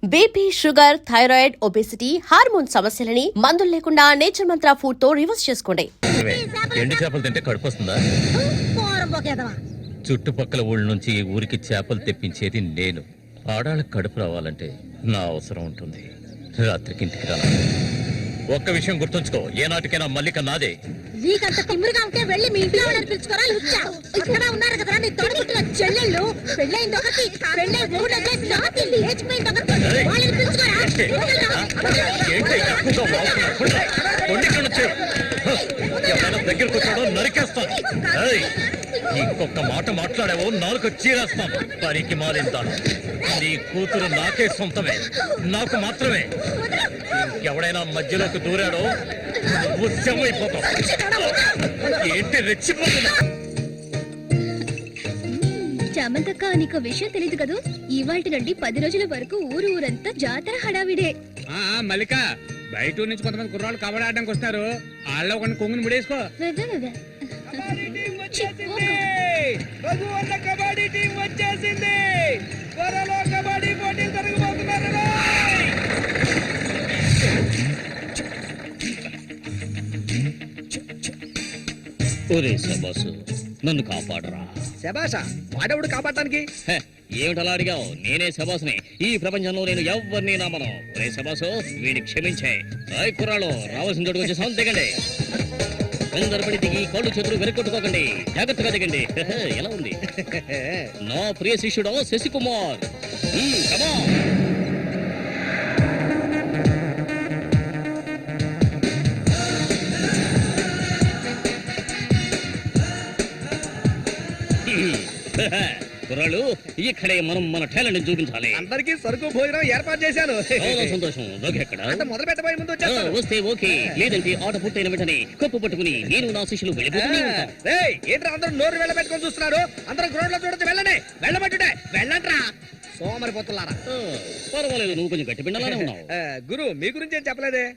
BP, sugar, thyroid, obesity, hormone సమస్యలని మందులు లేకుండా నేచర్ మంత్ర ఫుడ్ తో రివర్స్ చేసుకోండి. ఎండు చేపలు తింటే కడుపు వస్తుందా? చుట్టుపక్కల ఊళ్ళ నుంచి ఈ ఊరికి చేపలు తెప్పించేది నేను. ఆడాళ్ళకి కడుపు రావాలంటే నా అవసరం ఉంటుంది. రాత్రికి ఇంటికి రా. ఒక్క విషయం గుర్తుంచుకో, ఏనాటికైనా మల్లిక నాదే. నీకంత తిమ్మిరిగా ఉంటే వెళ్ళి మీ ఇంట్లో వాళ్ళని పిలుచుకోరా. ఇక్కడ ఉన్నారు కదా నీ తోడుపుట్టిన చెల్లెళ్ళు. పెళ్ళైంది ఒకటి, పెళ్ళై మూడు లేచిపోయింది ఒకటి. వాళ్ళని పిలుచుకోరా. దగ్గర కూర్చోడం నరికేస్తాను. ఇంకొక మాట మాట్లాడావో నాలుగు చీరేస్తాను. పరికి మారింతాను. నీ కూతురు నాకే సొంతమే, నాకు మాత్రమే. ఎవడైనా మధ్యలోకి దూరాడో ఉద్యమైపోతాం. ఏంటి రెచ్చిపోతున్నా? చామంతక్క, నీకు విషయం తెలీదు కదూ, ఇవాటి నుండి 10 రోజుల వరకు ఊరంతా జాతర హడావిడే. మల్లిక, బయట నుంచి కొంతమంది కుర్రాళ్ళు కబడ్డీ ఆడడానికి వస్తారు. వాళ్ళ ఒక కొంగుని ముడేసుకో. కబడ్డీ టీం వచ్చేసింది. త్వరలో కబడ్డీ పోటీలు జరగబోతున్నారు. ఒరే శబాసు, నన్ను కాపాడరా. శబాషా, వాడెవడు కాపాడటానికి? ఏమిటలా అడిగావు? నేనే శబాసుని. ఈ ప్రపంచంలో నేను ఎవరిని నమ్మను. ఒరే శబాసు, వీడిని క్షమించే. కుర్రాళ్ళు రావాల్సిన చోటుకు వచ్చి సౌండ్ దిగండి. అందరపడి దిగి కాళ్ళు చేతులు వెనకొట్టుకోకండి. జాగ్రత్తగా దిగండి. ఎలా ఉంది నా ప్రియ శిష్యుడు శశికుమార్? కుర్రాళ్ళు, ఇక్కడే మనం మన టాలెంట్ చూపించాలి. అందరికి సరుకు భోజనం ఏర్పాటు చేశాను. సంతోషం. ఎక్కడ మొదలు పెట్టబోయే ముందు వస్తే ఓకే, లేదంటే ఆట పూర్తయిన వెంటనే కప్పు పట్టుకుని నేను నా శిష్యులు వెళ్ళిపోతూనే ఉంటాం. ఏంట్రా అందరూ నోరు వెళ్ళబెట్టుకొని చూస్తున్నారు? అందరూ గ్రౌండ్ లో చూడొచ్చు. వెళ్ళండి, వెళ్ళబెట్టుడే, వెళ్ళంట్రా సోమరిపోతున్నారా. పర్వాలేదు, నువ్వు కొంచెం గట్టి పిండలానే ఉన్నావు. గురు, మీ గురించి ఏం చెప్పలేదే?